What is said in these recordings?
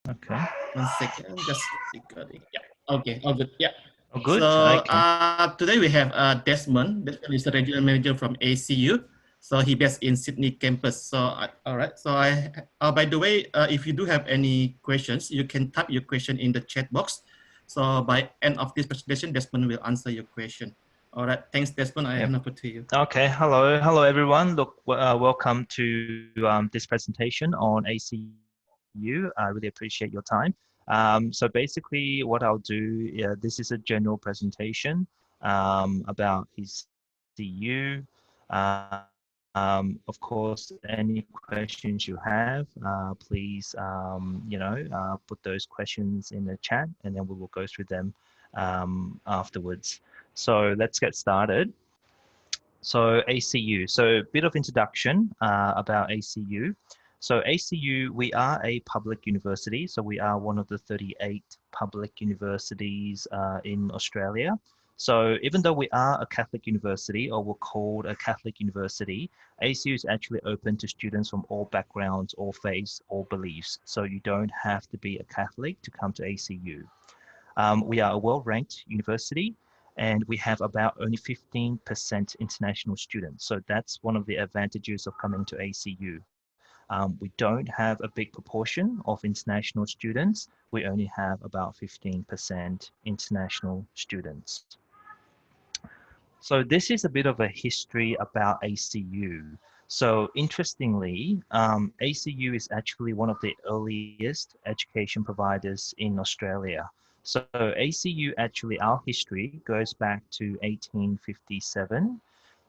Okay. 1 second, just recording. Yeah. Okay. All good. Yeah. Oh, So good. Okay. today we have Desmond. Desmond is the regional manager from ACU. So he based in Sydney campus. So all right. So by the way, if you do have any questions, you can type your question in the chat box. So by end of this presentation, Desmond will answer your question. All right. Thanks, Desmond. I Yep. hand over to you. Okay. Hello, everyone. Look, welcome to this presentation on ACU. I really appreciate your time. So basically, what I'll do, this is a general presentation about ACU. Of course, any questions you have, please, put those questions in the chat, and then we will go through them afterwards. So let's get started. So ACU, so a bit of introduction about ACU. So ACU, we are a public university. So we are one of the 38 public universities in Australia. So even though we are a Catholic university, or we're called a Catholic university, ACU is actually open to students from all backgrounds, all faiths, all beliefs. So you don't have to be a Catholic to come to ACU. We are a well-ranked university, and we have about only 15% international students. So that's one of the advantages of coming to ACU. We don't have a big proportion of international students. We only have about 15% international students. So this is a bit of a history about ACU. So interestingly, ACU is actually one of the earliest education providers in Australia. So ACU actually, our history goes back to 1857.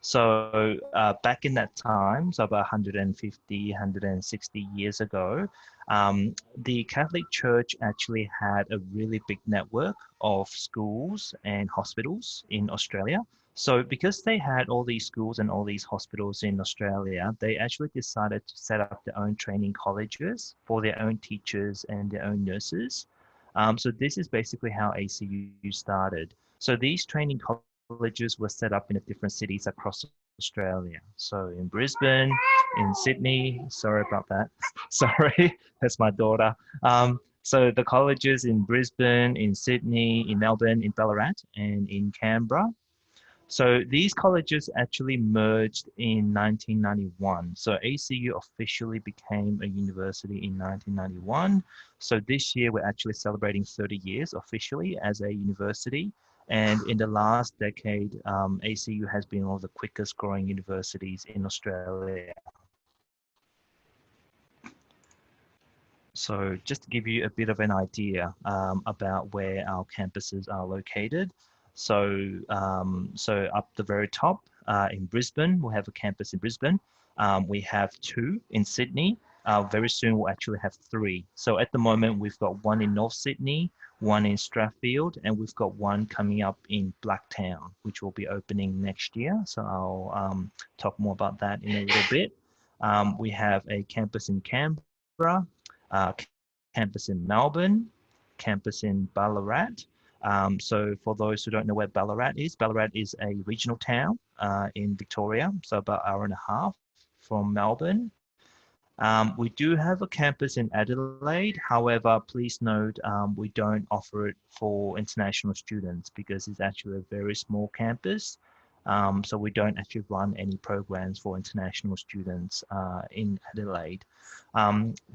So back in that time, so about 150, 160 years ago, the Catholic Church actually had a really big network of schools and hospitals in Australia. So because they had all these schools and all these hospitals in Australia, they actually decided to set up their own training colleges for their own teachers and their own nurses. So this is basically how ACU started. So these training colleges were set up in different cities across Australia. So in Brisbane, in Sydney, sorry about that. Sorry, that's my daughter. So the colleges in Brisbane, in Sydney, in Melbourne, in Ballarat, and in Canberra. So these colleges actually merged in 1991. So ACU officially became a university in 1991. So this year we're actually celebrating 30 years officially as a university. And in the last decade, ACU has been one of the quickest growing universities in Australia. So just to give you a bit of an idea about where our campuses are located. So up the very top in Brisbane, we'll have a campus in Brisbane. We have two in Sydney. Very soon we'll actually have three. So at the moment we've got one in North Sydney, one in Strathfield, and we've got one coming up in Blacktown, which will be opening next year. So I'll talk more about that in a little bit. We have a campus in Canberra, campus in Melbourne, campus in Ballarat. So for those who don't know where Ballarat is a regional town in Victoria, so about an hour and a half from Melbourne. We do have a campus in Adelaide. However, please note we don't offer it for international students because it's actually a very small campus. So we don't actually run any programs for international students in Adelaide.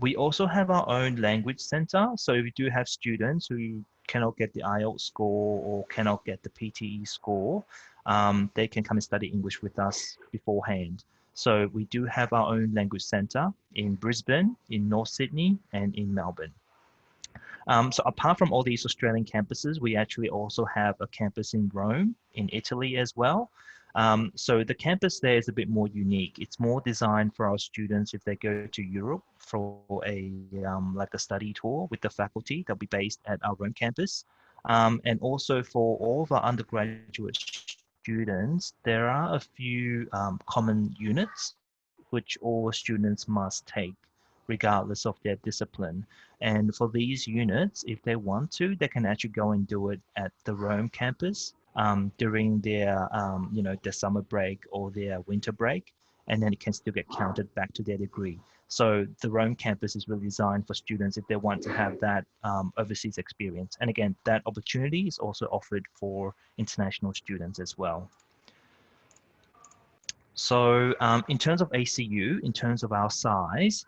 We also have our own language center. So if we do have students who cannot get the IELTS score or cannot get the PTE score, they can come and study English with us beforehand. So we do have our own language center in Brisbane, in North Sydney, and in Melbourne. So apart from all these Australian campuses, we actually also have a campus in Rome, in Italy as well. So the campus there is a bit more unique. It's more designed for our students if they go to Europe for like a study tour with the faculty. They'll be based at our Rome campus. And also for all of our undergraduate students, there are a few common units which all students must take regardless of their discipline. And for these units, if they want to, they can actually go and do it at the Rome campus during their, their summer break or their winter break. and then it can still get counted back to their degree. So the Rome campus is really designed for students if they want to have that overseas experience. And again, that opportunity is also offered for international students as well. So in terms of ACU, in terms of our size,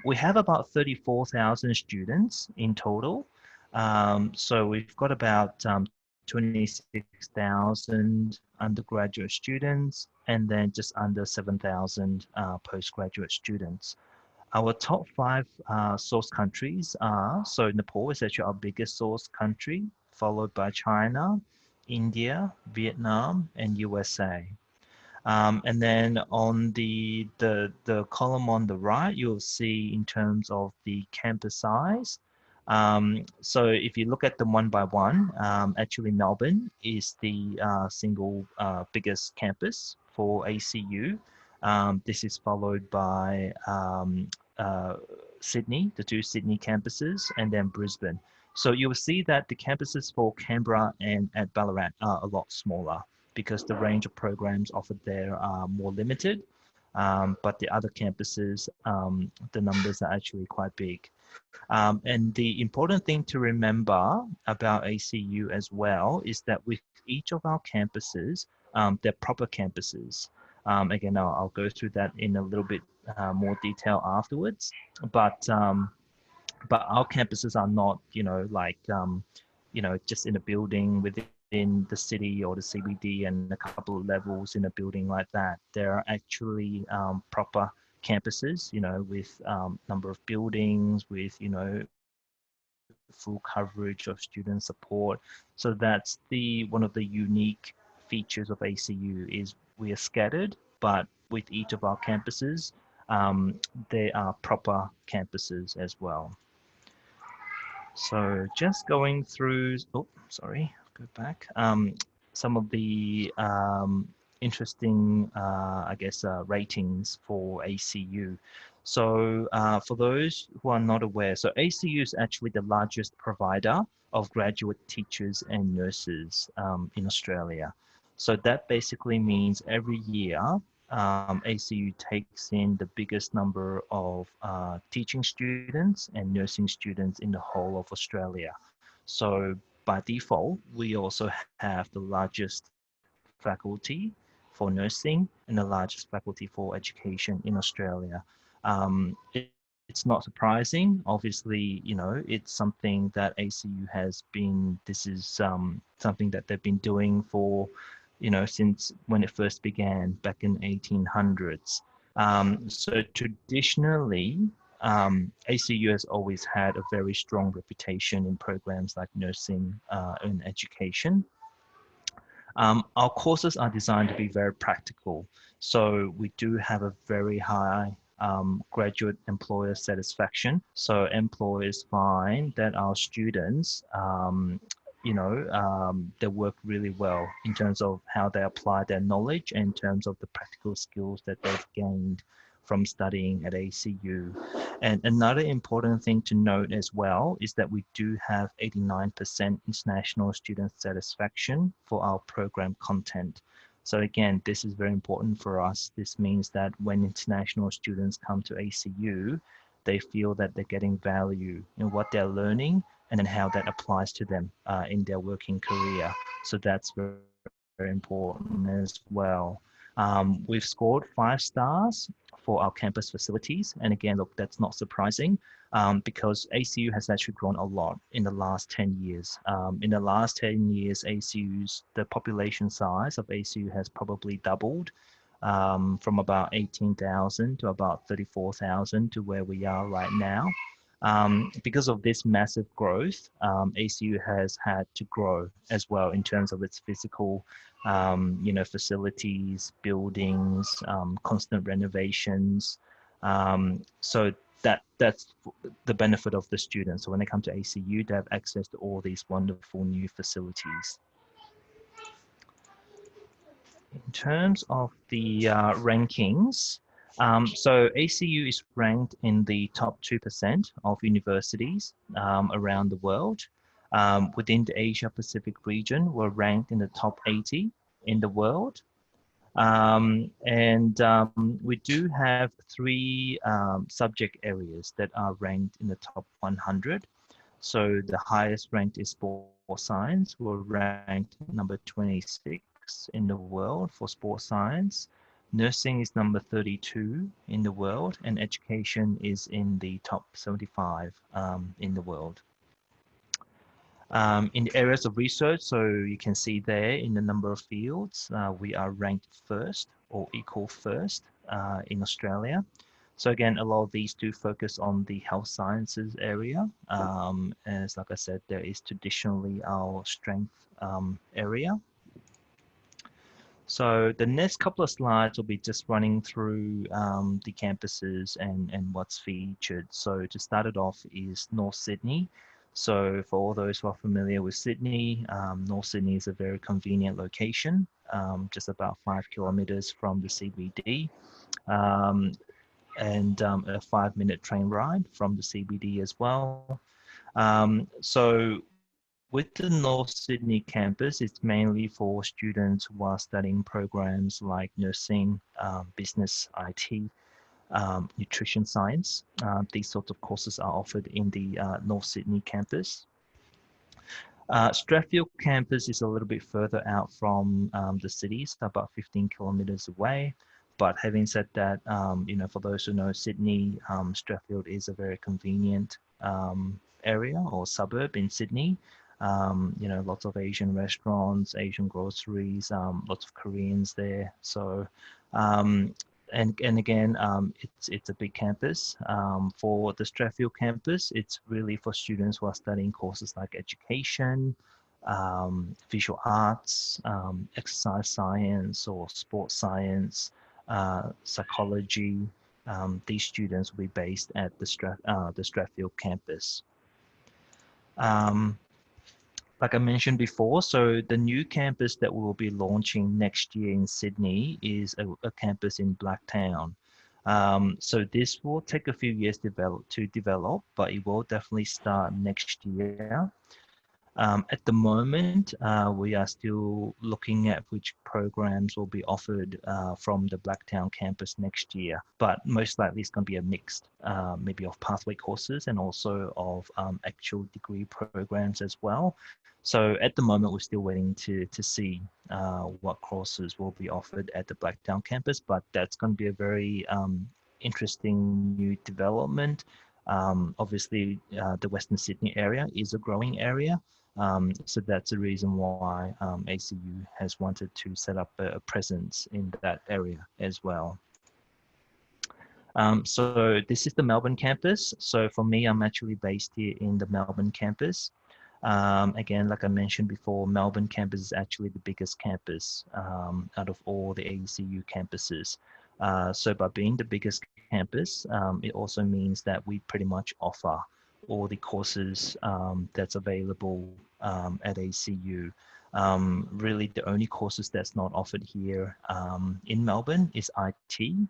we have about 34,000 students in total. So we've got about 26,000 undergraduate students and then just under 7,000 postgraduate students. Our top 5 source countries are, so Nepal is actually our biggest source country, followed by China, India, Vietnam, and USA. And then on the column on the right, you'll see in terms of the campus size. So if you look at them one by one, actually Melbourne is the single biggest campus for ACU. This is followed by Sydney, the 2 Sydney campuses, and then Brisbane. So you'll see that the campuses for Canberra and at Ballarat are a lot smaller because the range of programs offered there are more limited. But the other campuses, the numbers are actually quite big. And the important thing to remember about ACU as well is that with each of our campuses, they're proper campuses. Again, I'll go through that in a little bit more detail afterwards. But our campuses are not, just in a building within the city or the CBD and a couple of levels in a building like that. There are actually proper campuses, with number of buildings, with, full coverage of student support. So that's one of the unique features of ACU is we are scattered, but with each of our campuses, they are proper campuses as well. So just going through, go back. Some of the interesting, ratings for ACU. So for those who are not aware, so ACU is actually the largest provider of graduate teachers and nurses in Australia. So that basically means every year ACU takes in the biggest number of teaching students and nursing students in the whole of Australia. So by default, we also have the largest faculty for nursing and the largest faculty for education in Australia. It's not surprising. Obviously, it's something that ACU has been, this is something that they've been doing for since when it first began back in 1800s. So traditionally, ACU has always had a very strong reputation in programs like nursing and education. Our courses are designed to be very practical. So we do have a very high graduate employer satisfaction. So employers find that our students, they work really well in terms of how they apply their knowledge and in terms of the practical skills that they've gained from studying at ACU. And another important thing to note as well is that we do have 89% international student satisfaction for our program content. So again, this is very important for us. This means that when international students come to ACU, they feel that they're getting value in what they're learning and then how that applies to them in their working career. So that's very, very important as well. We've scored 5 stars for our campus facilities. And again, look, that's not surprising because ACU has actually grown a lot in the last 10 years. In the last 10 years, the population size of ACU has probably doubled from about 18,000 to about 34,000 to where we are right now. Because of this massive growth, ACU has had to grow as well in terms of its physical, facilities, buildings, constant renovations. So that's the benefit of the students. So when they come to ACU, they have access to all these wonderful new facilities. In terms of the rankings, so ACU is ranked in the top 2% of universities around the world. Within the Asia Pacific region, we're ranked in the top 80 in the world. We do have three subject areas that are ranked in the top 100. So the highest ranked is sports science. We're ranked number 26 in the world for sports science. Nursing is number 32 in the world, and education is in the top 75 in the world. In the areas of research, so you can see there in the number of fields, we are ranked first or equal first in Australia. So again, a lot of these do focus on the health sciences area. As like I said, there is traditionally our strength area. So the next couple of slides will be just running through the campuses and what's featured. So to start it off is North Sydney. So for all those who are familiar with Sydney, North Sydney is a very convenient location, just about 5 kilometers from the CBD. And a 5-minute train ride from the CBD as well. So with the North Sydney campus, it's mainly for students who are studying programs like nursing, business, IT, nutrition science. These sorts of courses are offered in the North Sydney campus. Strathfield campus is a little bit further out from the city, so about 15 kilometers away. But having said that, for those who know Sydney, Strathfield is a very convenient area or suburb in Sydney. Lots of Asian restaurants, Asian groceries, lots of Koreans there. So, and again, it's a big campus. For the Strathfield campus, it's really for students who are studying courses like education, visual arts, exercise science or sports science, psychology. These students will be based at the Strathfield campus. Like I mentioned before, so the new campus that we will be launching next year in Sydney is a campus in Blacktown. So this will take a few years to develop, but it will definitely start next year. At the moment, we are still looking at which programs will be offered from the Blacktown campus next year, but most likely it's going to be a mixed, maybe of pathway courses and also of actual degree programs as well. So at the moment, we're still waiting to see what courses will be offered at the Blacktown campus, but that's going to be a very interesting new development. Obviously, the Western Sydney area is a growing area. So that's the reason why ACU has wanted to set up a presence in that area as well. So this is the Melbourne campus. So for me, I'm actually based here in the Melbourne campus. Again, like I mentioned before, Melbourne campus is actually the biggest campus out of all the ACU campuses. So by being the biggest campus, it also means that we pretty much offer all the courses that's available at ACU. Really, the only courses that's not offered here in Melbourne is IT.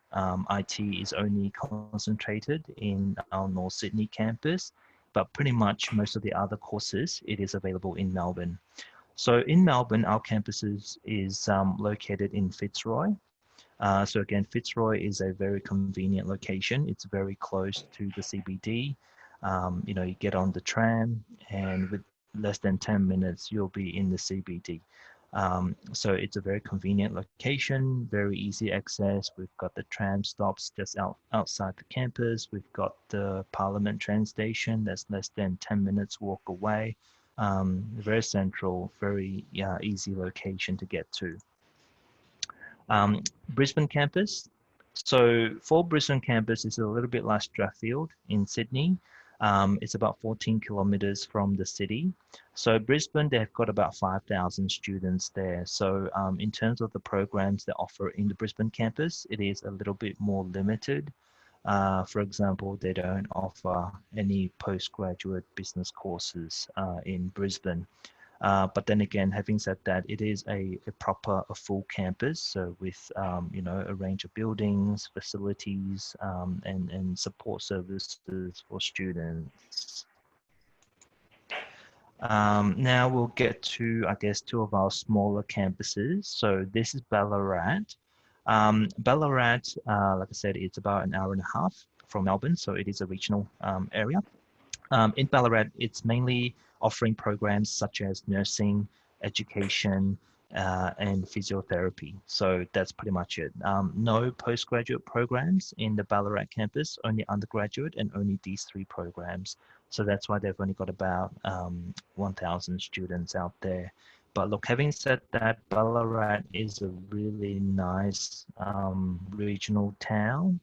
IT is only concentrated in our North Sydney campus, but pretty much most of the other courses, it is available in Melbourne. So in Melbourne, our campus is located in Fitzroy. So again, Fitzroy is a very convenient location. It's very close to the CBD. You get on the tram and with less than 10 minutes, you'll be in the CBD. So it's a very convenient location, very easy access. We've got the tram stops just outside the campus. We've got the Parliament train station that's less than 10 minutes walk away. Very central, very easy location to get to. Brisbane campus. So for Brisbane campus, it's a little bit like Strathfield in Sydney. It's about 14 kilometers from the city. So Brisbane, they've got about 5,000 students there. So in terms of the programs they offer in the Brisbane campus, it is a little bit more limited. For example, they don't offer any postgraduate business courses in Brisbane. But then again, having said that, it is a full campus, so with a range of buildings, facilities, and support services for students. Now we'll get to, I guess, two of our smaller campuses. So this is Ballarat. Ballarat, like I said, it's about an hour and a half from Melbourne, so it is a regional area. In Ballarat, it's mainly offering programs such as nursing, education, and physiotherapy. So that's pretty much it. No postgraduate programs in the Ballarat campus, only undergraduate and only these three programs. So that's why they've only got about 1,000 students out there. But look, having said that, Ballarat is a really nice regional town.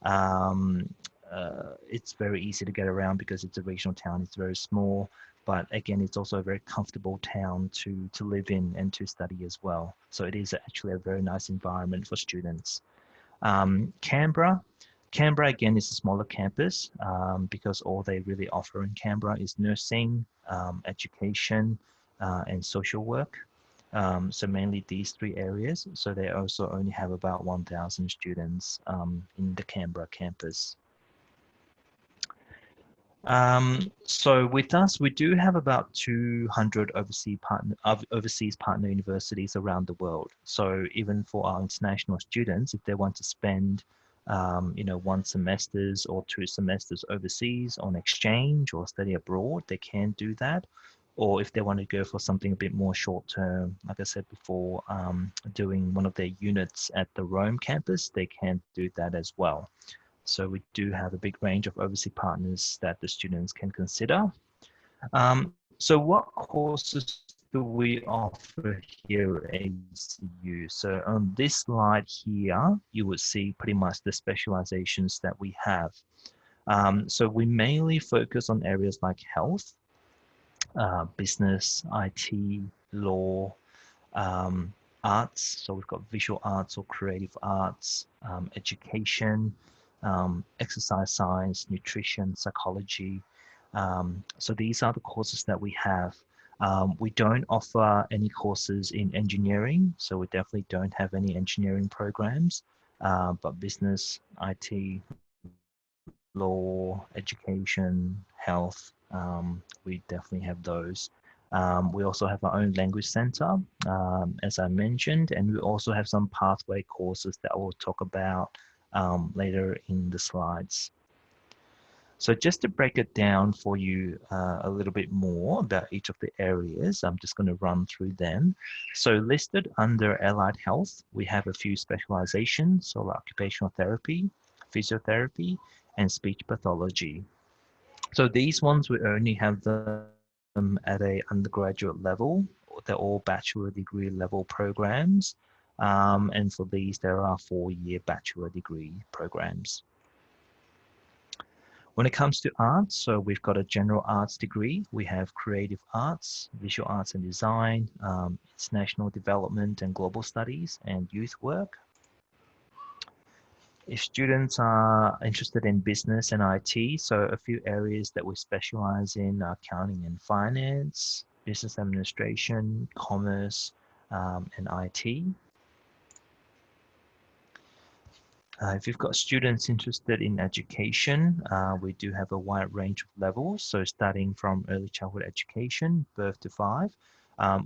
Um, it's very easy to get around because it's a regional town. It's very small, but again, it's also a very comfortable town to live in and to study as well. So it is actually a very nice environment for students. Canberra, Canberra again is a smaller campus because all they really offer in Canberra is nursing, education, and social work. So mainly these three areas. So they also only have about 1,000 students in the Canberra campus. So with us, we do have about 200 overseas partner universities around the world. So even for our international students, if they want to spend, 1 semesters or 2 semesters overseas on exchange or study abroad, they can do that. Or if they want to go for something a bit more short term, like I said before, doing one of their units at the Rome campus, they can do that as well. So we do have a big range of overseas partners that the students can consider. So what courses do we offer here at ACU? So on this slide here, you would see pretty much the specializations that we have. So we mainly focus on areas like health, business, IT, law, arts. So we've got visual arts or creative arts, education, exercise science, nutrition, psychology. So these are the courses that we have. We don't offer any courses in engineering, so we definitely don't have any engineering programs, but business, IT, law, education, health, we definitely have those. We also have our own language center, as I mentioned, and we also have some pathway courses that we'll talk about later in the slides. So just to break it down for you a little bit more about each of the areas, I'm just going to run through them. So listed under allied health, we have a few specializations, so occupational therapy, physiotherapy, and speech pathology. So these ones, we only have them at a undergraduate level. They're all bachelor degree level programs. And for these, there are 4-year bachelor degree programs. When it comes to arts, so we've got a general arts degree. We have creative arts, visual arts and design, international development and global studies, and youth work. If students are interested in business and IT, so a few areas that we specialize in are accounting and finance, business administration, commerce, and IT. If you've got students interested in education, we do have a wide range of levels. So starting from early childhood education, birth to 5,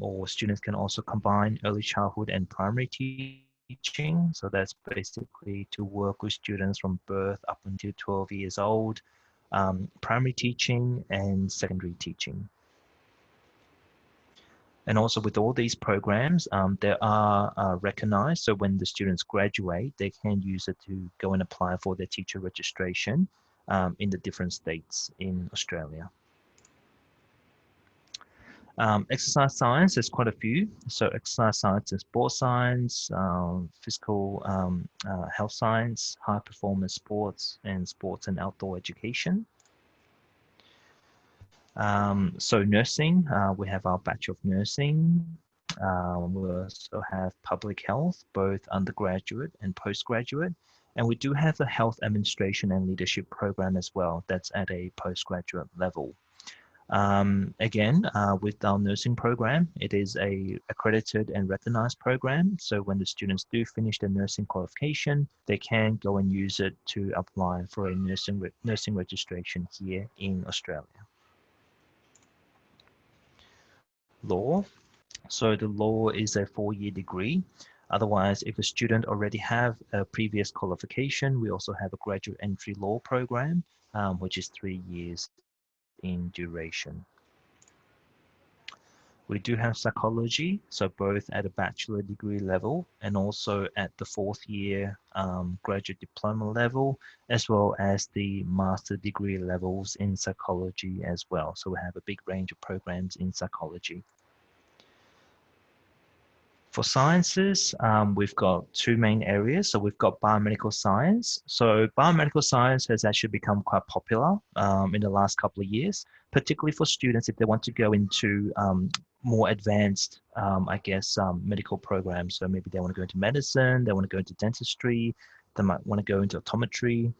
or students can also combine early childhood and primary teaching. So that's basically to work with students from birth up until 12 years old, primary teaching and secondary teaching. And also with all these programs, they are recognized. So when the students graduate, they can use it to go and apply for their teacher registration in the different states in Australia. Exercise science, there's quite a few. So exercise science and sports science, physical health science, high performance sports, and sports and outdoor education. So nursing, we have our Bachelor of Nursing. We also have public health, both undergraduate and postgraduate. And we do have the health administration and leadership program as well. That's at a postgraduate level. Again, with our nursing program, it is a accredited and recognized program. So when the students do finish their nursing qualification, they can go and use it to apply for a nursing registration here in Australia. Law. So the law is a 4-year degree. Otherwise, if a student already have a previous qualification, we also have a graduate entry law program, which is 3 years in duration. We do have psychology, so both at a bachelor degree level and also at the 4th year graduate diploma level, as well as the master degree levels in psychology as well. So we have a big range of programs in psychology. For sciences, we've got 2 main areas. So we've got biomedical science. So biomedical science has actually become quite popular in the last couple of years, particularly for students if they want to go into more advanced, medical programs. So maybe they want to go into medicine, they want to go into dentistry, they might want to go into optometry,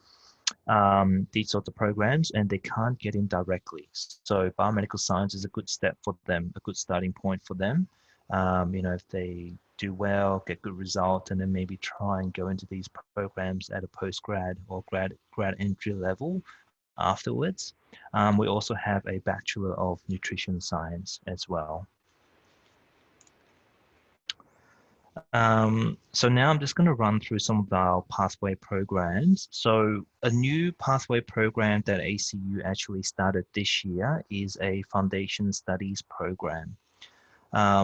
these sorts of programs, and they can't get in directly. So biomedical science is a good step for them, a good starting point for them. If they do well, get good results, and then maybe try and go into these programs at a postgrad or grad entry level afterwards. We also have a Bachelor of Nutrition Science as well. So now I'm just going to run through some of our pathway programs. So a new pathway program that ACU actually started this year is a Foundation Studies program.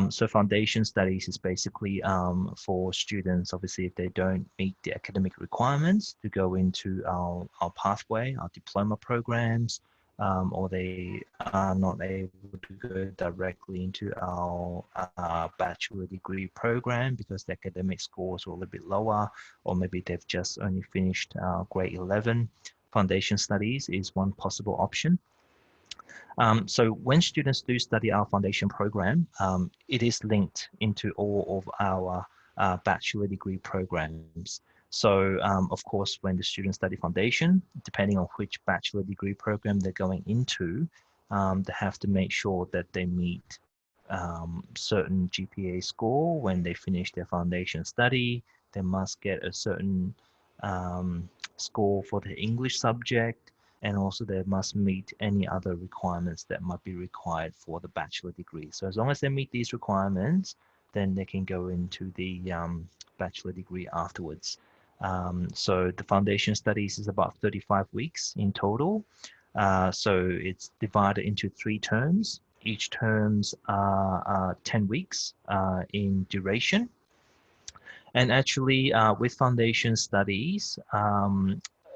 So foundation studies is basically for students, obviously, if they don't meet the academic requirements to go into our pathway, our diploma programs, or they are not able to go directly into our bachelor degree program because the academic scores are a little bit lower, or maybe they've just only finished grade 11. Foundation studies is one possible option. So when students do study our foundation program, it is linked into all of our bachelor degree programs. So of course, when the students study foundation, depending on which bachelor degree program they're going into, they have to make sure that they meet certain GPA score when they finish their foundation study. They must get a certain score for the English subject, and also they must meet any other requirements that might be required for the bachelor degree. So as long as they meet these requirements, then they can go into the bachelor degree afterwards. So the foundation studies is about 35 weeks in total. So it's divided into 3 terms. Each terms are 10 weeks in duration. And actually, with foundation studies,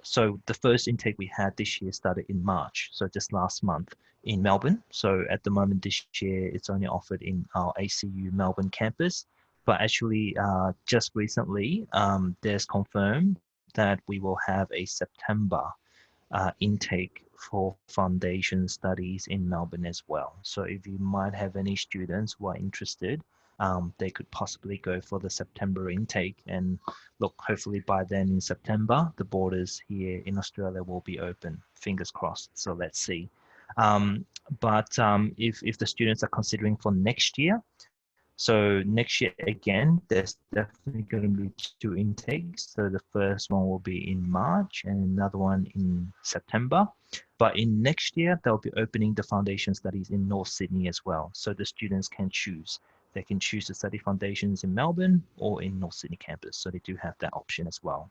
so the first intake we had this year started in March, so just last month in Melbourne. So at the moment this year, it's only offered in our ACU Melbourne campus. But actually, just recently, there's confirmed that we will have a September intake for foundation studies in Melbourne as well. So if you might have any students who are interested, they could possibly go for the September intake. And look, hopefully by then in September, the borders here in Australia will be open. Fingers crossed. So let's see. If the students are considering for next year, so next year, again, there's definitely going to be 2 intakes. So the first one will be in March and another one in September. But in next year, they'll be opening the foundation studies in North Sydney as well. So the students can choose. They can choose to study foundations in Melbourne or in North Sydney campus. So they do have that option as well.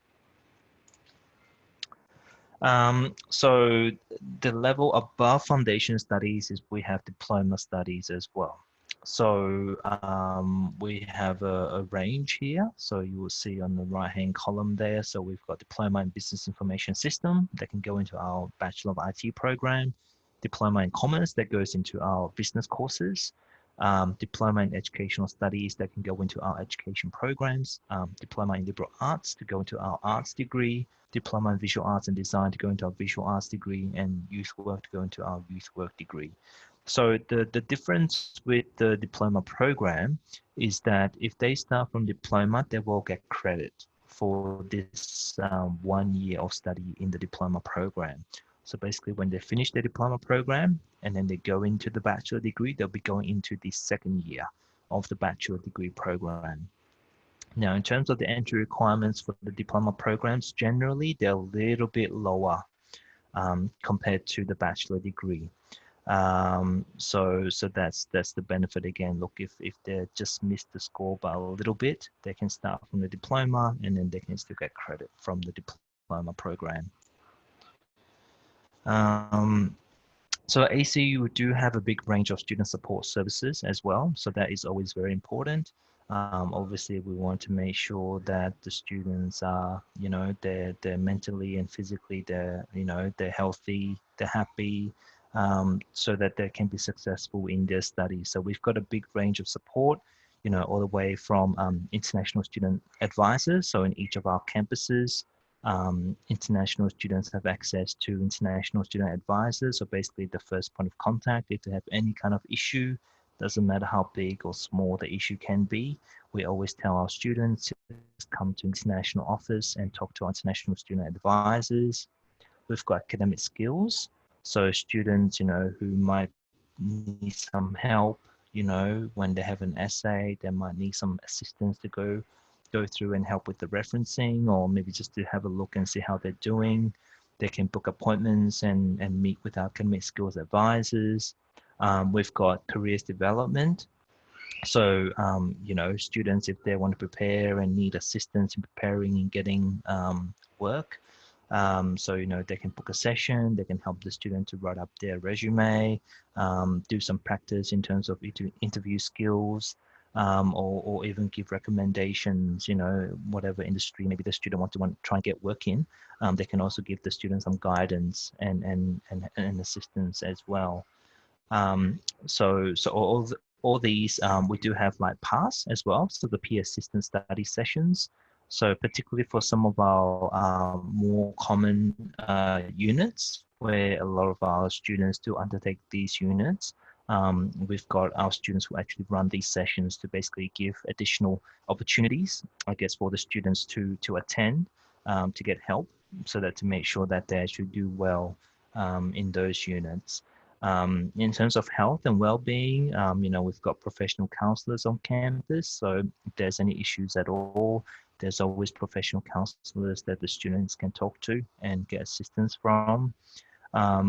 So the level above foundation studies is we have diploma studies as well. So we have a range here. So you will see on the right-hand column there. So we've got Diploma in Business Information System that can go into our Bachelor of IT program, Diploma in Commerce that goes into our business courses, Diploma in Educational Studies that can go into our education programs, Diploma in Liberal Arts to go into our arts degree, Diploma in Visual Arts and Design to go into our Visual Arts degree, and Youth Work to go into our Youth Work degree. So the difference with the diploma program is that if they start from diploma, they will get credit for this 1 year of study in the diploma program. So basically when they finish their diploma program and then they go into the bachelor degree, they'll be going into the 2nd year of the bachelor degree program. Now, in terms of the entry requirements for the diploma programs, generally they're a little bit lower compared to the bachelor degree. So that's the benefit again. Look, if they just missed the score by a little bit, they can start from the diploma, and then they can still get credit from the diploma program. So at ACU, we do have a big range of student support services as well. So that is always very important. Obviously, we want to make sure that the students are, they're mentally and physically, they're healthy, they're happy, so that they can be successful in their studies. So we've got a big range of support, all the way from international student advisors. So in each of our campuses, international students have access to international student advisors. So basically the first point of contact, if they have any kind of issue, doesn't matter how big or small the issue can be, we always tell our students to come to international office and talk to our international student advisors. We've got academic skills. So students, who might need some help, when they have an essay, they might need some assistance to go through and help with the referencing, or maybe just to have a look and see how they're doing. They can book appointments and meet with our academic skills advisors. We've got careers development. So, students, if they want to prepare and need assistance in preparing and getting work, so, they can book a session, they can help the student to write up their resume, do some practice in terms of interview skills, or even give recommendations, whatever industry maybe the student want to try and get work in. They can also give the student some guidance and assistance as well. So all these, we do have like PASS as well, so the peer assistance study sessions. So particularly for some of our more common units where a lot of our students do undertake these units, we've got our students who actually run these sessions to basically give additional opportunities, I guess, for the students to attend, to get help, so that to make sure that they actually do well in those units. In terms of health and well-being, we've got professional counselors on campus. So if there's any issues at all, there's always professional counselors that the students can talk to and get assistance from.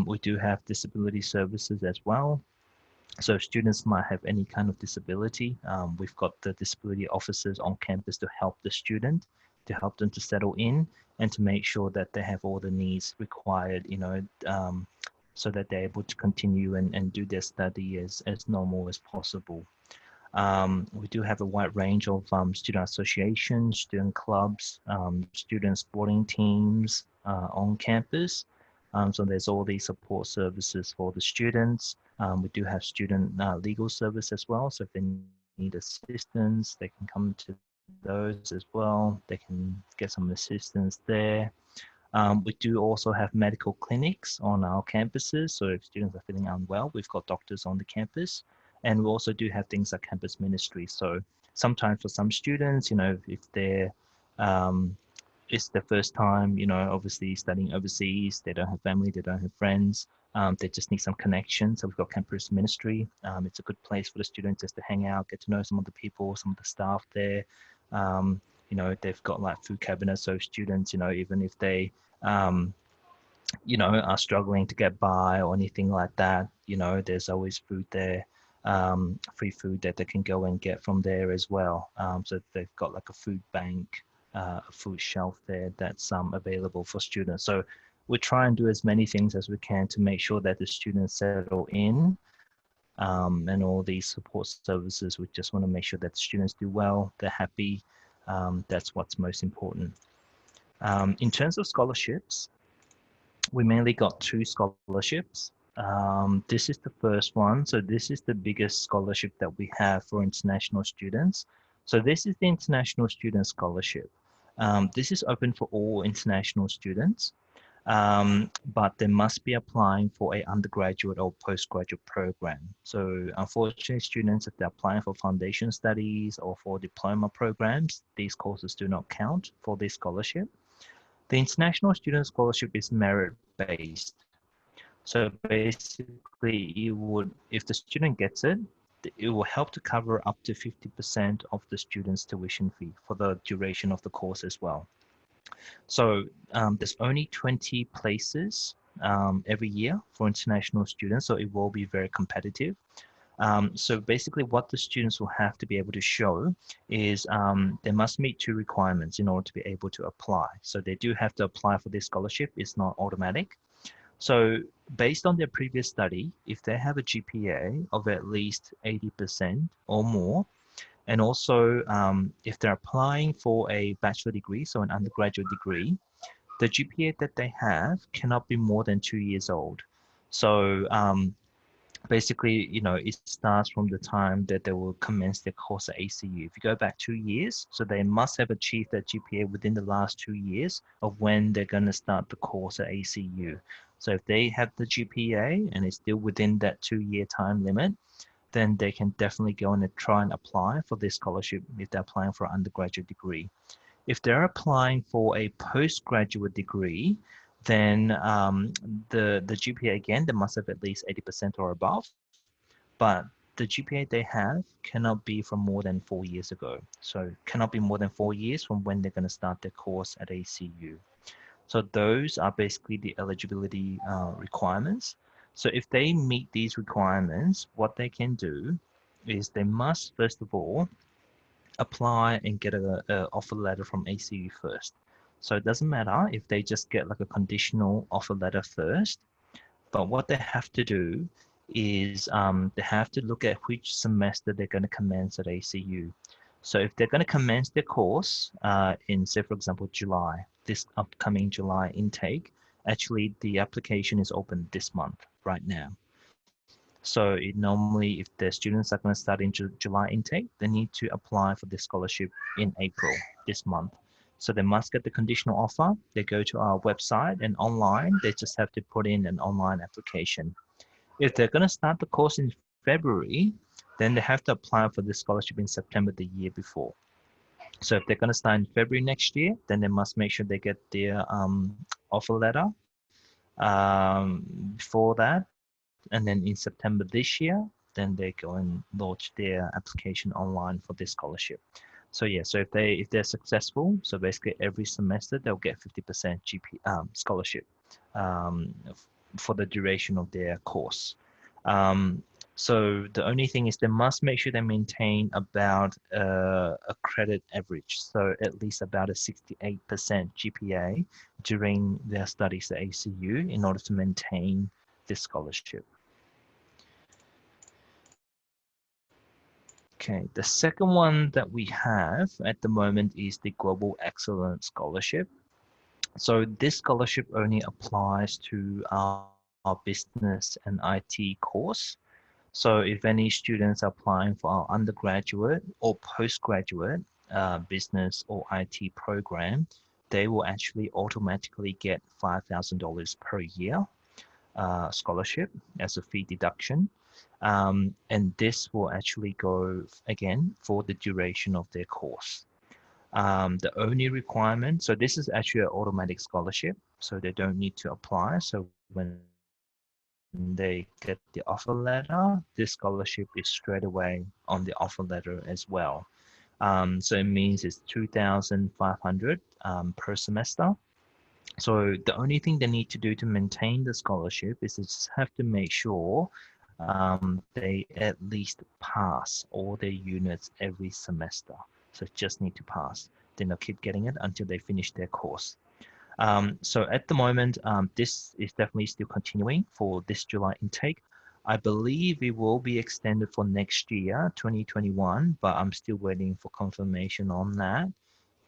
We do have disability services as well. So if students might have any kind of disability, we've got the disability officers on campus to help the student, to help them to settle in and to make sure that they have all the needs required, so that they're able to continue and do their study as normal as possible. We do have a wide range of student associations, student clubs, student sporting teams on campus. So there's all these support services for the students. We do have student legal service as well. So if they need assistance, they can come to those as well. They can get some assistance there. We do also have medical clinics on our campuses. So if students are feeling unwell, we've got doctors on the campus. And we also do have things like campus ministry. So sometimes for some students, if they're, it's their first time, obviously studying overseas, they don't have family, they don't have friends, they just need some connection. So we've got campus ministry. It's a good place for the students just to hang out, get to know some of the people, some of the staff there. They've got like food cabinets, so students, even if they, are struggling to get by or anything like that, there's always food there, free food that they can go and get from there as well. So they've got like a food bank, a food shelf there that's available for students. So we try and do as many things as we can to make sure that the students settle in, and all these support services. We just want to make sure that the students do well, they're happy. That's what's most important. In terms of scholarships, we mainly got 2 scholarships. This is the first one. So this is the biggest scholarship that we have for international students. So this is the International Student Scholarship. This is open for all international students, but they must be applying for an undergraduate or postgraduate program. So unfortunately, students, if they're applying for foundation studies or for diploma programs, these courses do not count for this scholarship. The International Student Scholarship is merit-based. So basically, if the student gets it, it will help to cover up to 50% of the student's tuition fee for the duration of the course as well. So there's only 20 places every year for international students, so it will be very competitive. So basically what the students will have to be able to show is they must meet two requirements in order to be able to apply. So they do have to apply for this scholarship. It's not automatic. So based on their previous study, if they have a GPA of at least 80% or more, and also if they're applying for a bachelor degree, so an undergraduate degree, the GPA that they have cannot be more than 2 years old. So basically, it starts from the time that they will commence their course at ACU. If you go back 2 years, so they must have achieved that GPA within the last 2 years of when they're going to start the course at ACU. So if they have the GPA and it's still within that 2-year time limit, then they can definitely go and try and apply for this scholarship if they're applying for an undergraduate degree. If they're applying for a postgraduate degree, then the GPA, again, they must have at least 80% or above, but the GPA they have cannot be from more than 4 years ago. So cannot be more than 4 years from when they're going to start their course at ACU. So those are basically the eligibility requirements. So if they meet these requirements, what they can do is they must, first of all, apply and get a offer letter from ACU first. So it doesn't matter if they just get like a conditional offer letter first, but what they have to do is they have to look at which semester they're going to commence at ACU. So if they're going to commence their course in, say, for example, July, this upcoming July intake, actually the application is open this month right now. So it normally, if the students are going to start in July intake, they need to apply for the scholarship in April this month. So they must get the conditional offer. They go to our website and online, they just have to put in an online application. If they're going to start the course in February, then they have to apply for the scholarship in September the year before. So if they're going to start in February next year, then they must make sure they get their offer letter before that. And then in September this year, then they go and launch their application online for this scholarship. So yeah, so if they're successful, so basically every semester they'll get 50% scholarship for the duration of their course. So the only thing is they must make sure they maintain about a credit average, so at least about a 68% GPA during their studies at ACU in order to maintain this scholarship. Okay, the second one that we have at the moment is the Global Excellence Scholarship. So this scholarship only applies to our business and IT course. So if any students are applying for our undergraduate or postgraduate business or IT program, they will actually automatically get $5,000 per year scholarship as a fee deduction. And this will actually go, again, for the duration of their course. The only requirement, so this is actually an automatic scholarship, so they don't need to apply. So when they get the offer letter, this scholarship is straight away on the offer letter as well. So it means it's 2,500 per semester. So the only thing they need to do to maintain the scholarship is they just have to make sure they at least pass all their units every semester. So just need to pass. Then they'll keep getting it until they finish their course. So at the moment, this is definitely still continuing for this July intake. I believe it will be extended for next year, 2021, but I'm still waiting for confirmation on that.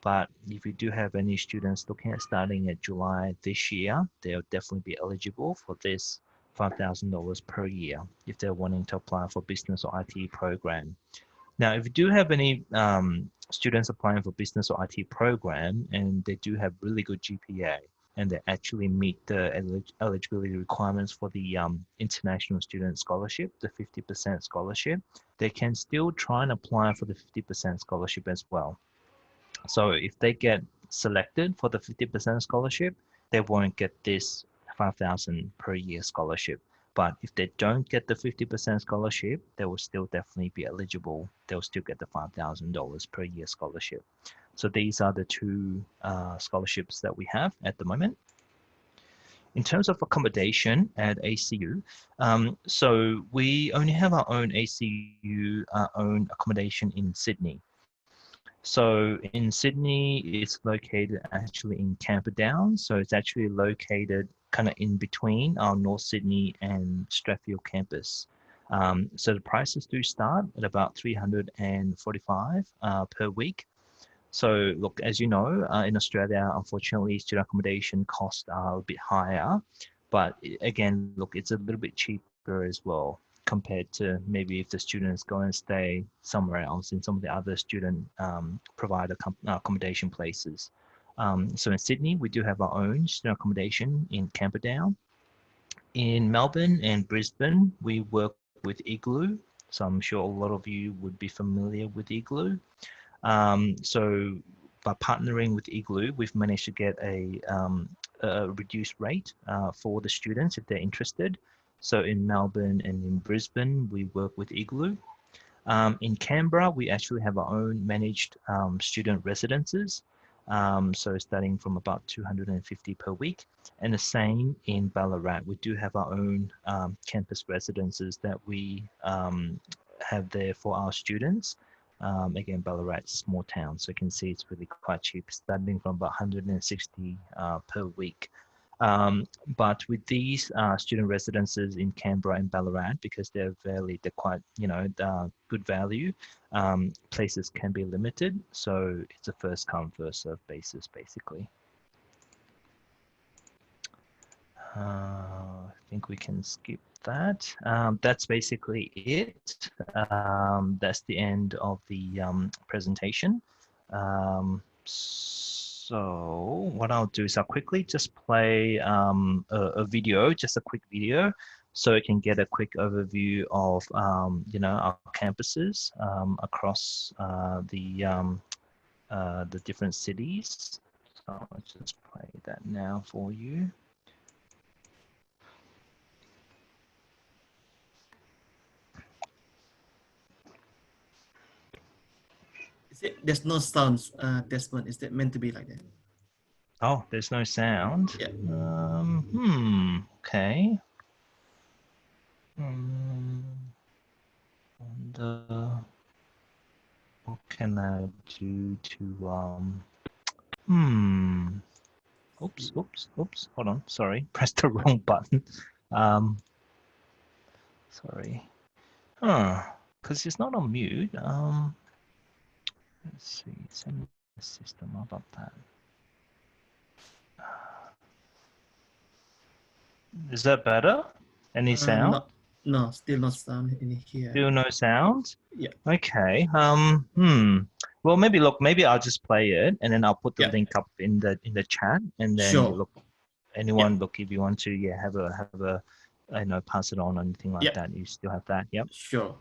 But if you do have any students looking at starting at July this year, they'll definitely be eligible for this $5,000 per year if they're wanting to apply for business or IT program. Now, if you do have any students applying for business or IT program and they do have really good GPA and they actually meet the eligibility requirements for the international student scholarship, the 50% scholarship, they can still try and apply for the 50% scholarship as well. So if they get selected for the 50% scholarship, they won't get this 5,000 per year scholarship. But if they don't get the 50% scholarship, they will still definitely be eligible. They'll still get the $5,000 per year scholarship. So these are the two scholarships that we have at the moment. In terms of accommodation at ACU, so we only have our own ACU own accommodation in Sydney. So in Sydney, it's located actually in Camperdown. So it's actually located kind of in between our North Sydney and Strathfield campus. So the prices do start at about 345 per week. So look, as you know, in Australia, unfortunately, student accommodation costs are a bit higher. But again, look, it's a little bit cheaper as well compared to maybe if the students go and stay somewhere else in some of the other student provider accommodation places. So in Sydney, we do have our own student accommodation in Camperdown. In Melbourne and Brisbane, we work with Igloo. So I'm sure a lot of you would be familiar with Igloo. So by partnering with Igloo, we've managed to get a reduced rate for the students if they're interested. So in Melbourne and in Brisbane, we work with Igloo. In Canberra, we actually have our own managed student residences. So starting from about 250 per week. And the same in Ballarat. We do have our own campus residences that we have there for our students. Again, Ballarat's a small town, so you can see it's really quite cheap, starting from about 160 per week. But with these student residences in Canberra and Ballarat, because they're quite, good value, places can be limited. So it's a first come, first serve basis, basically. I think we can skip that. That's basically it. That's the end of the presentation. So what I'll do is I'll quickly just play a video, just a quick video, so you can get a quick overview of our campuses across the different cities. So I'll just play that now for you. There's no sounds, Desmond. Is that meant to be like that? Oh, there's no sound. Yeah. Okay. Wonder what can I do to oops. Hold on. Sorry, pressed the wrong button. Sorry. Because it's not on mute. Let's see. Send the system about that. Is that better? Any sound? No, still no sound in here. Still no sound? Yeah. Okay. Well, maybe I'll just play it and then I'll put the link up in the chat, and then Sure. Anyone if you want to have a pass it on or anything like that, you still have that. Yep. Sure.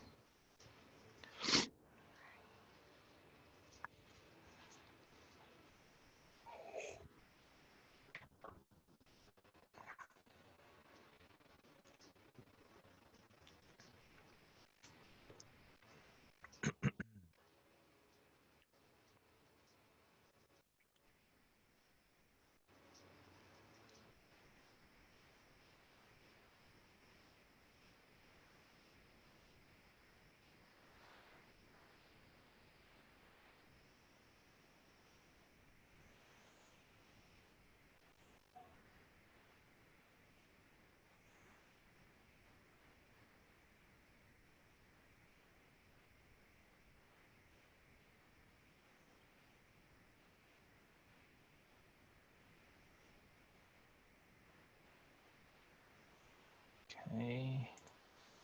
Okay.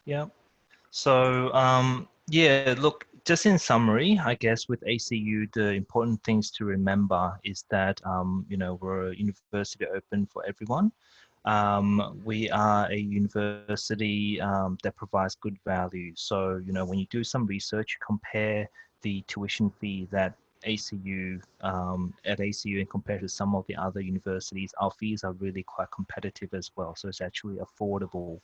Yep. So yeah, look, just in summary, I guess with ACU, the important things to remember is that we're a university open for everyone. We are a university that provides good value. So when you do some research, compare the tuition fee that ACU at ACU and compared to some of the other universities, our fees are really quite competitive as well. So it's actually affordable.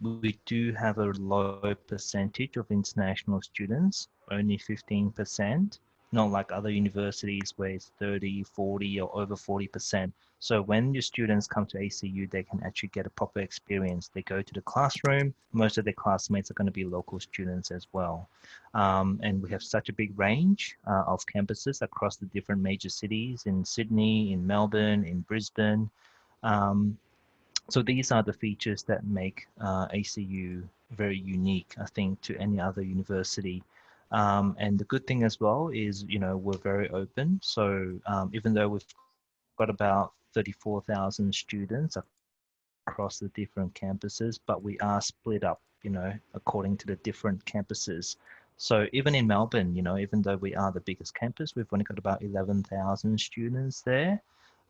We do have a low percentage of international students, only 15%. not like other universities where it's 30, 40 or over 40%. So when your students come to ACU, they can actually get a proper experience. They go to the classroom. Most of their classmates are going to be local students as well. And we have such a big range of campuses across the different major cities in Sydney, in Melbourne, in Brisbane. So these are the features that make ACU very unique, I think, to any other university. And the good thing as well is, we're very open. So even though we've got about 34,000 students across the different campuses, but we are split up, according to the different campuses. So even in Melbourne, even though we are the biggest campus, we've only got about 11,000 students there.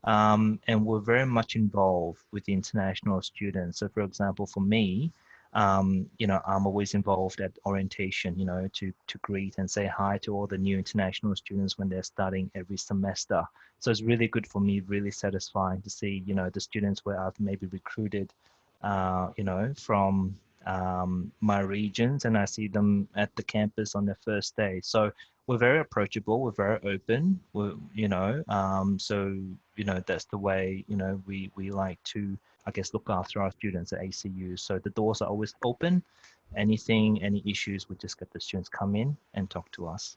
And we're very much involved with the international students. So, for example, for me, I'm always involved at orientation, to greet and say hi to all the new international students when they're starting every semester. So it's really good for me, really satisfying to see, the students where I've maybe recruited, from my regions, and I see them at the campus on their first day. So we're very approachable, we're very open, that's the way, we like to, I guess, look after our students at ACU. So the doors are always open. Any issues, we just get the students come in and talk to us.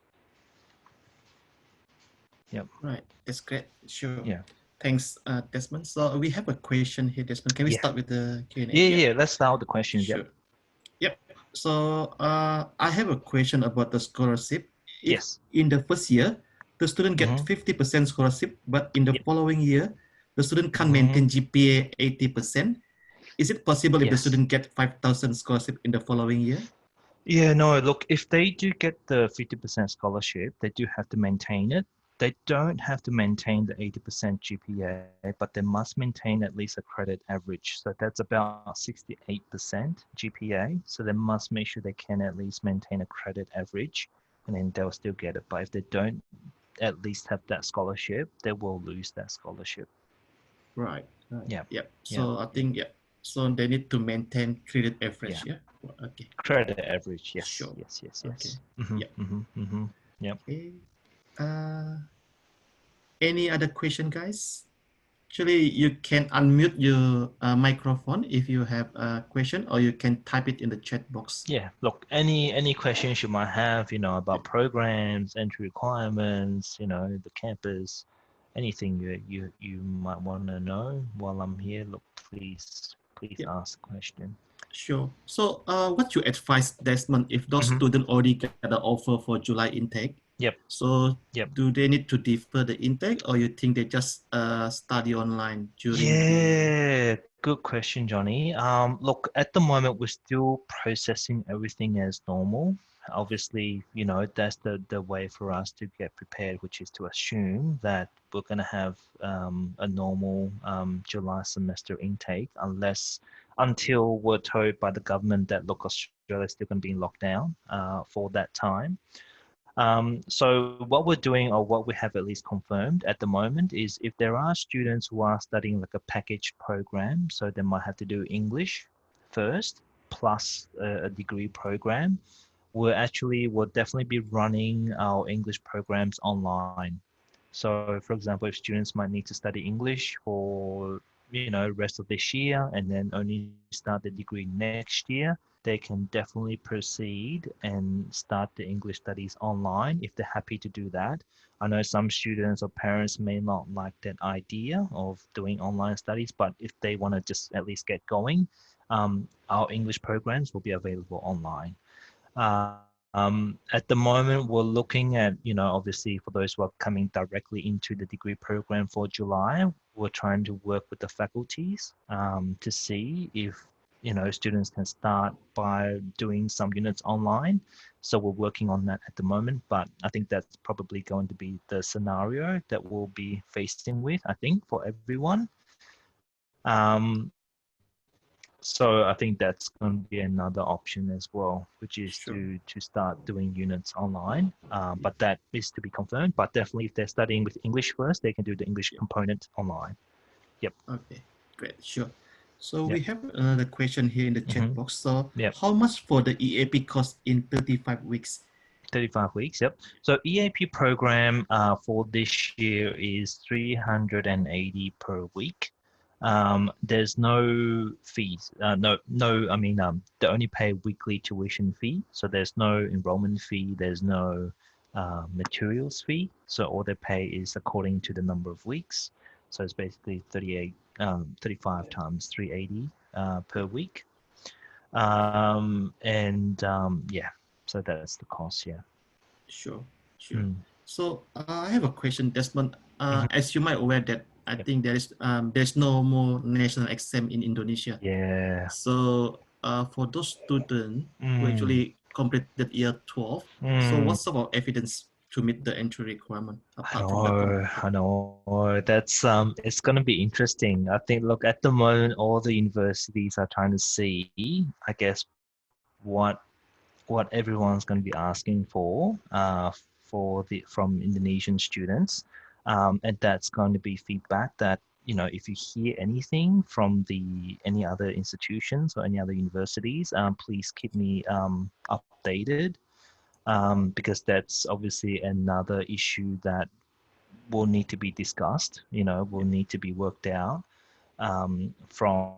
Yep. Right, that's great. Sure. Yeah. Thanks, Desmond. So we have a question here, Desmond. Can we start with the Q&A? Yeah. Let's start with the questions. Sure. Yep. So I have a question about the scholarship. If Yes. in the first year, the student get 50% scholarship, but in the following year, the student can maintain GPA 80%. Is it possible if the student get 5,000 scholarship in the following year? Yeah, no, look, if they do get the 50% scholarship, they do have to maintain it. They don't have to maintain the 80% GPA, but they must maintain at least a credit average. So that's about 68% GPA. So they must make sure they can at least maintain a credit average, and then they'll still get it. But if they don't at least have that scholarship, they will lose that scholarship. Right. Yeah. Yep. So I think, so they need to maintain credit average. Yeah. Okay. Credit average. Yes. Sure. Yes. Okay. Yep. Yep. Okay. Any other question, guys? Actually, you can unmute your microphone if you have a question, or you can type it in the chat box. Yeah, look, any questions you might have, about programs, entry requirements, the campus, anything you might want to know while I'm here, look, please ask a question. Sure. So what you advise, Desmond, if those students already get the offer for July intake? Yep. So do they need to defer the intake, or you think they just study online during Good question, Johnny. Look, at the moment, we're still processing everything as normal. Obviously, that's the way for us to get prepared, which is to assume that we're going to have a normal July semester intake, until we're told by the government that, look, Australia's still going to be in lockdown for that time. So what we're doing, or what we have at least confirmed at the moment, is if there are students who are studying like a package program, so they might have to do English first plus a degree program, we'll definitely be running our English programs online. So for example, if students might need to study English for rest of this year and then only start the degree next year, they can definitely proceed and start the English studies online if they're happy to do that. I know some students or parents may not like that idea of doing online studies, but if they want to just at least get going, our English programs will be available online. At the moment, we're looking at, obviously for those who are coming directly into the degree program for July, we're trying to work with the faculties to see if, students can start by doing some units online. So we're working on that at the moment, but I think that's probably going to be the scenario that we'll be facing with, I think, for everyone. So I think that's going to be another option as well, which is to start doing units online. But that is to be confirmed. But definitely, if they're studying with English first, they can do the English component online. Yep. Okay, great, sure. So we have another question here in the chat box. So how much for the EAP course in 35 weeks? 35 weeks, yep. So EAP program for this year is 380 per week. There's no fees. They only pay weekly tuition fee. So there's no enrollment fee. There's no materials fee. So all they pay is according to the number of weeks. So it's basically 35 times 380 per week. Yeah, so that's the cost, yeah. Sure, sure. So I have a question, Desmond. As you might aware that I think there's no more national exam in Indonesia. Yeah. So for those students who actually completed year 12, so what sort of evidence to meet the entry requirement apart from the I know. That's it's gonna be interesting. I think, look, at the moment all the universities are trying to see, I guess, what everyone's going to be asking for from Indonesian students, and that's going to be feedback that, if you hear anything from any other institutions or any other universities, please keep me updated, because that's obviously another issue that will need to be discussed, will need to be worked out from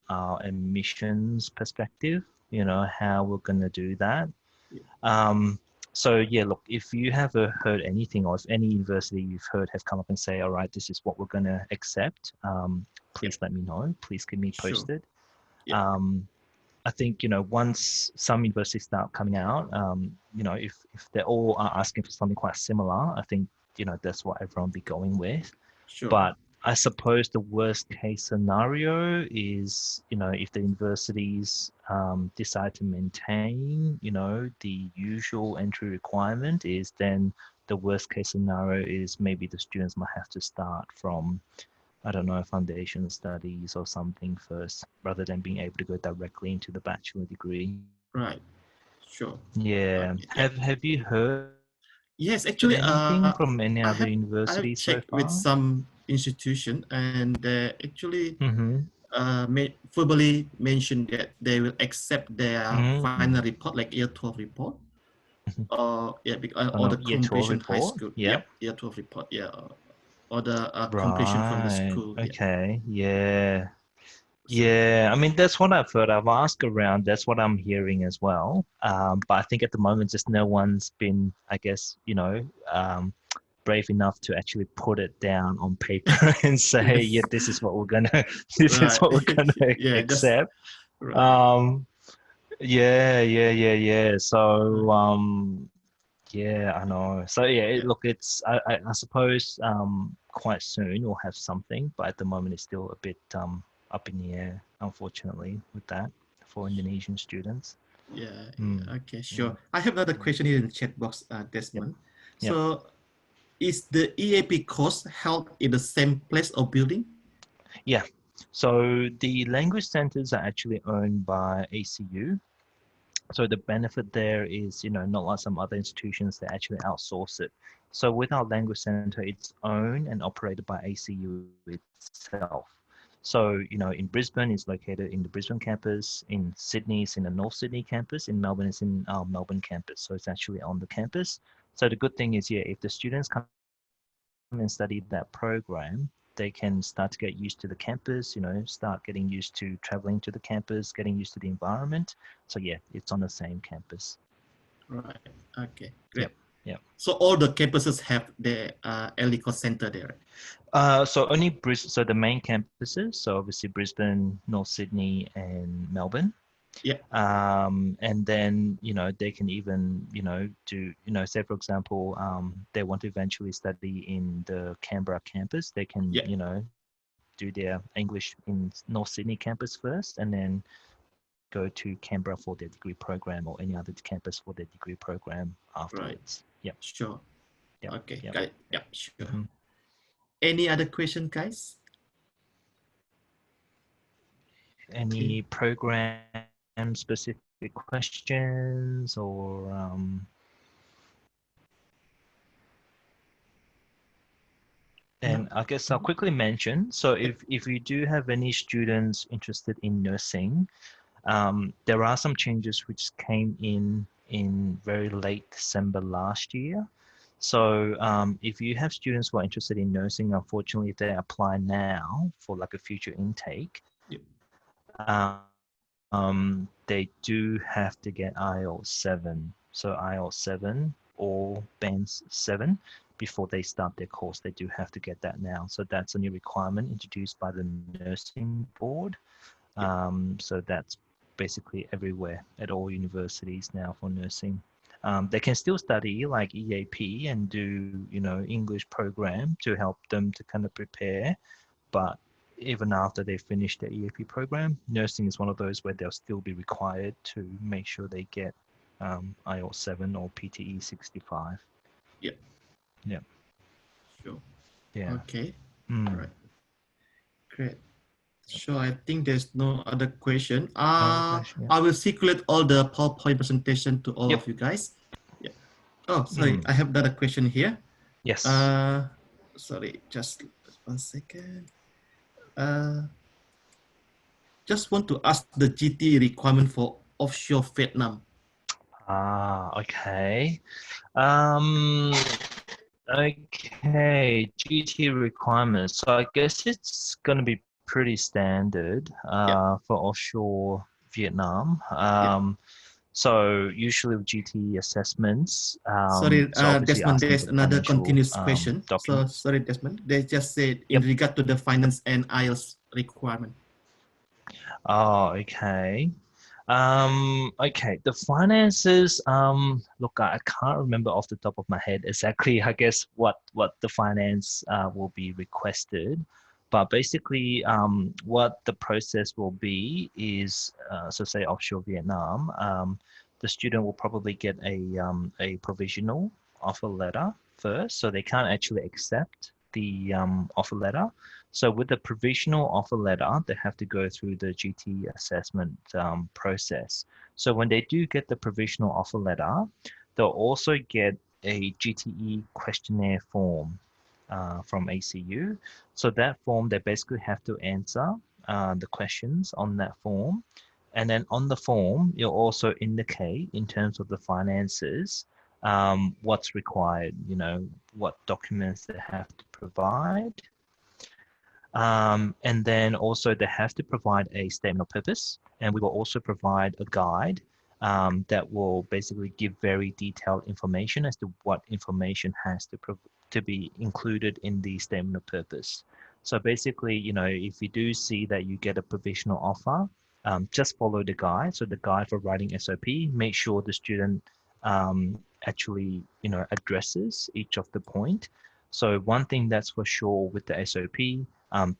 our admissions perspective, how we're going to do that. So yeah, look, if you have heard anything, or if any university you've heard have come up and say, all right, this is what we're going to accept, please let me know. Please keep me posted. I think, once some universities start coming out, if they all are asking for something quite similar, I think, that's what everyone will be going with. But I suppose the worst case scenario is, if the universities decide to maintain, the usual entry requirement, is then the worst case scenario is maybe the students might have to start from, I don't know, foundation studies or something first, rather than being able to go directly into the bachelor degree. Right. Sure. Yeah. Have you heard? Yes, actually, anything from any other I have universities so checked far? with some institution, and they actually verbally mentioned that they will accept their final report, like year 12 report, or or the year 12 completion high report. school. Yep. Year 12 report. Yeah, or the completion from the Right. school. Okay. Yeah. So, Yeah. I mean, that's what I've heard. I've asked around. That's what I'm hearing as well. But I think at the moment, just no one's been, I guess, brave enough to actually put it down on paper and say, yeah, this is what we're gonna, this is what we're gonna accept. Yeah. So, yeah, I know. So yeah, look, it's I suppose quite soon we'll have something, but at the moment it's still a bit up in the air, unfortunately, with that for Indonesian students. Yeah. Okay. Sure. I have another question here in the chat box, Desmond. Yep. So, is the EAP course held in the same place or building? Yeah. So the language centers are actually owned by ACU. So the benefit there is, not like some other institutions that actually outsource it. So with our language center, it's owned and operated by ACU itself. So, in Brisbane, it's located in the Brisbane campus. In Sydney, it's in the North Sydney campus. In Melbourne, it's in our Melbourne campus. So it's actually on the campus. So the good thing is, yeah, if the students come and study that program, they can start to get used to the campus, start getting used to traveling to the campus, getting used to the environment. So yeah, it's on the same campus. Right. Okay. Great. Yep. So all the campuses have their ELICO center there. So only Brisbane. So the main campuses. So obviously Brisbane, North Sydney, and Melbourne. Yeah. And then, they can even, do, say for example, they want to eventually study in the Canberra campus. They can, do their English in North Sydney campus first, and then go to Canberra for their degree program, or any other campus for their degree program afterwards. Right. Yep. Sure. Yep. Okay. Yep. Got it. Yeah. Sure. Any other question, guys? Any program specific questions, or and I guess I'll quickly mention, so if you do have any students interested in nursing, there are some changes which came in in very late December last year. So if you have students who are interested in nursing, unfortunately, if they apply now for like a future intake, Yep. they do have to get IELTS 7. So IELTS 7 or BANS 7 before they start their course. They do have to get that now. So that's a new requirement introduced by the nursing board. So that's basically everywhere at all universities now for nursing. They can still study like EAP and do, you know, English program to help them to kind of prepare. But even after they finish the EAP program, nursing is one of those where they'll still be required to make sure they get IELTS 7 or PTE 65. Yeah. Yeah. Sure. Yeah. Okay. Mm. All right. Great. So I think there's no other question. Another question? Yeah. I will circulate all the PowerPoint presentation to all Yep. of you guys. Yeah. Oh, sorry. Mm. I have another question here. Yes. Sorry, just 1 second. Just want to ask the GT requirement for offshore Vietnam. Okay. Um, okay, GT requirements. So I guess it's going to be pretty standard Yeah. for offshore Vietnam. Yeah. So usually with GT assessments, Sorry, so obviously Desmond, asking for there's the another financial continuous question. So documents. sorry, Desmond. They just said in Yep. regard to the finance and IELTS requirement. Oh, okay. Okay, the finances, look, I can't remember off the top of my head exactly, I guess, what the finance will be requested. But basically, what the process will be is, so say offshore Vietnam, the student will probably get a provisional offer letter first, so they can't actually accept the offer letter. So with the provisional offer letter, they have to go through the GT assessment process. So when they do get the provisional offer letter, they'll also get a GTE questionnaire form from ACU. So that form, they basically have to answer the questions on that form. And then on the form, you'll also indicate in terms of the finances, what's required, you know, what documents they have to provide. And then also they have to provide a statement of purpose, and we will also provide a guide that will basically give very detailed information as to what information has to be included in the statement of purpose. So basically, you know, if you do see that you get a provisional offer, just follow the guide. So the guide for writing SOP, make sure the student actually, you know, addresses each of the point. So one thing that's for sure with the SOP,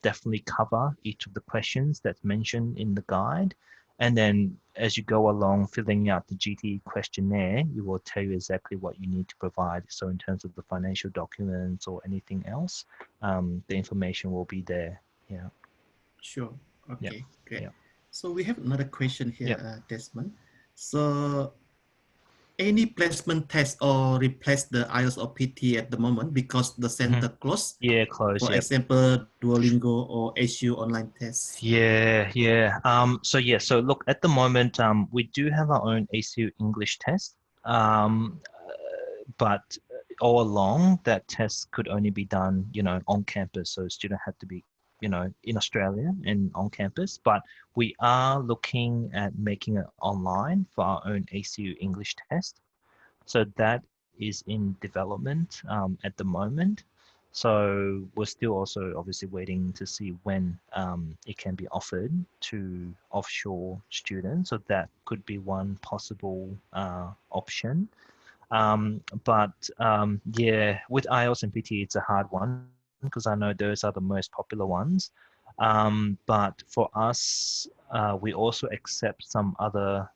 definitely cover each of the questions that's mentioned in the guide. And then as you go along filling out the GT questionnaire, it will tell you exactly what you need to provide. So in terms of the financial documents or anything else, the information will be there. Yeah. Sure. Yeah. Okay, great. Yeah. So we have another question here, Yeah. Desmond. So any placement test or replace the IELTS or PT at the moment because the center closed? Yeah, close. For Yeah. example, Duolingo or ASU online tests. Yeah, yeah. So look, at the moment, we do have our own ACU English test. But all along, that test could only be done, you know, on campus. So student had to be, you know, in Australia and on campus. But we are looking at making it online for our own ACU English test. So that is in development at the moment. So we're still also obviously waiting to see when it can be offered to offshore students. So that could be one possible option. But yeah, with IELTS and PT, it's a hard one because I know those are the most popular ones. But for us, we also accept some other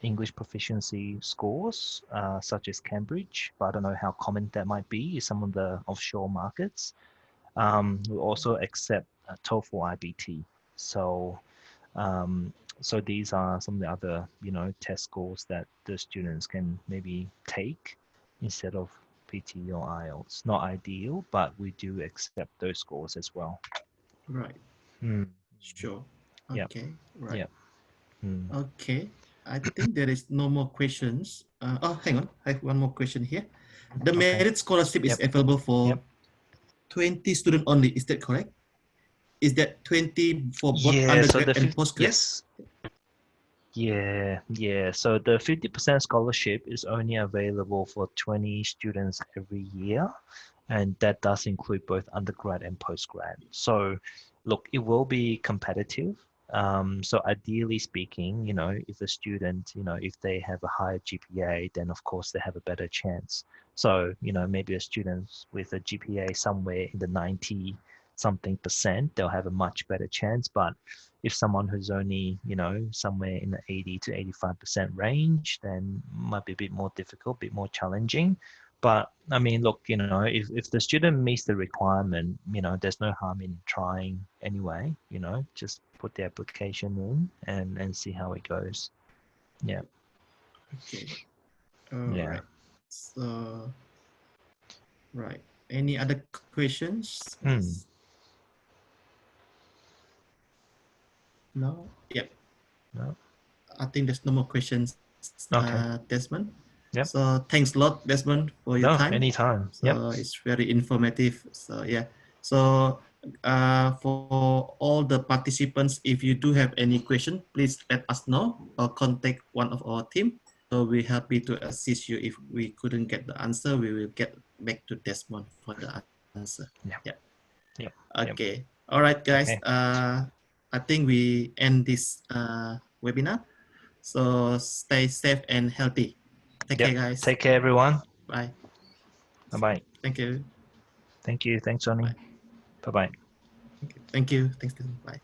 English proficiency scores, such as Cambridge, but I don't know how common that might be in some of the offshore markets. We also accept TOEFL IBT. So um, so these are some of the other, you know, test scores that the students can maybe take instead of PT or IELTS. Not ideal, but we do accept those scores as well. Right. Mm. Sure. Yep. Okay. Right. Yep. Mm. Okay. I think there is no more questions. Oh, hang on. I have one more question here. The Okay. merit scholarship is Yep. available for Yep. 20 students only. Is that correct? Is that 20 for both Yeah, so undergrad and postgrad? yes. Yeah. So the 50% scholarship is only available for 20 students every year, and that does include both undergrad and postgrad. So look, it will be competitive. So ideally speaking, if a student, if they have a higher GPA, then of course they have a better chance. So, maybe a student with a GPA somewhere in the 90 something percent, they'll have a much better chance. But if someone who's only, somewhere in the 80 to 85% range, then might be a bit more difficult, a bit more challenging. But I mean, look, if the student meets the requirement, there's no harm in trying anyway, just put the application in and see how it goes. Yeah. Okay. All Yeah. right. So, right. Any other questions? No? Yep. No. I think there's no more questions, Okay. Desmond. Yep. So thanks a lot, Desmond, for your No, time. anytime. Yep. So it's very informative. So yeah. So for all the participants, if you do have any question, please let us know or contact one of our team. So we're happy to assist you. If we couldn't get the answer, we will get back to Desmond for the answer. Yeah. Yeah. Yep. Okay. All right, guys. Okay. I think we end this webinar. So stay safe and healthy. Take care, guys. Take care, everyone. Bye. Bye-bye. Thank you. Thank you. Thanks, Johnny. Bye. Bye-bye. Thank you. Thanks. Bye.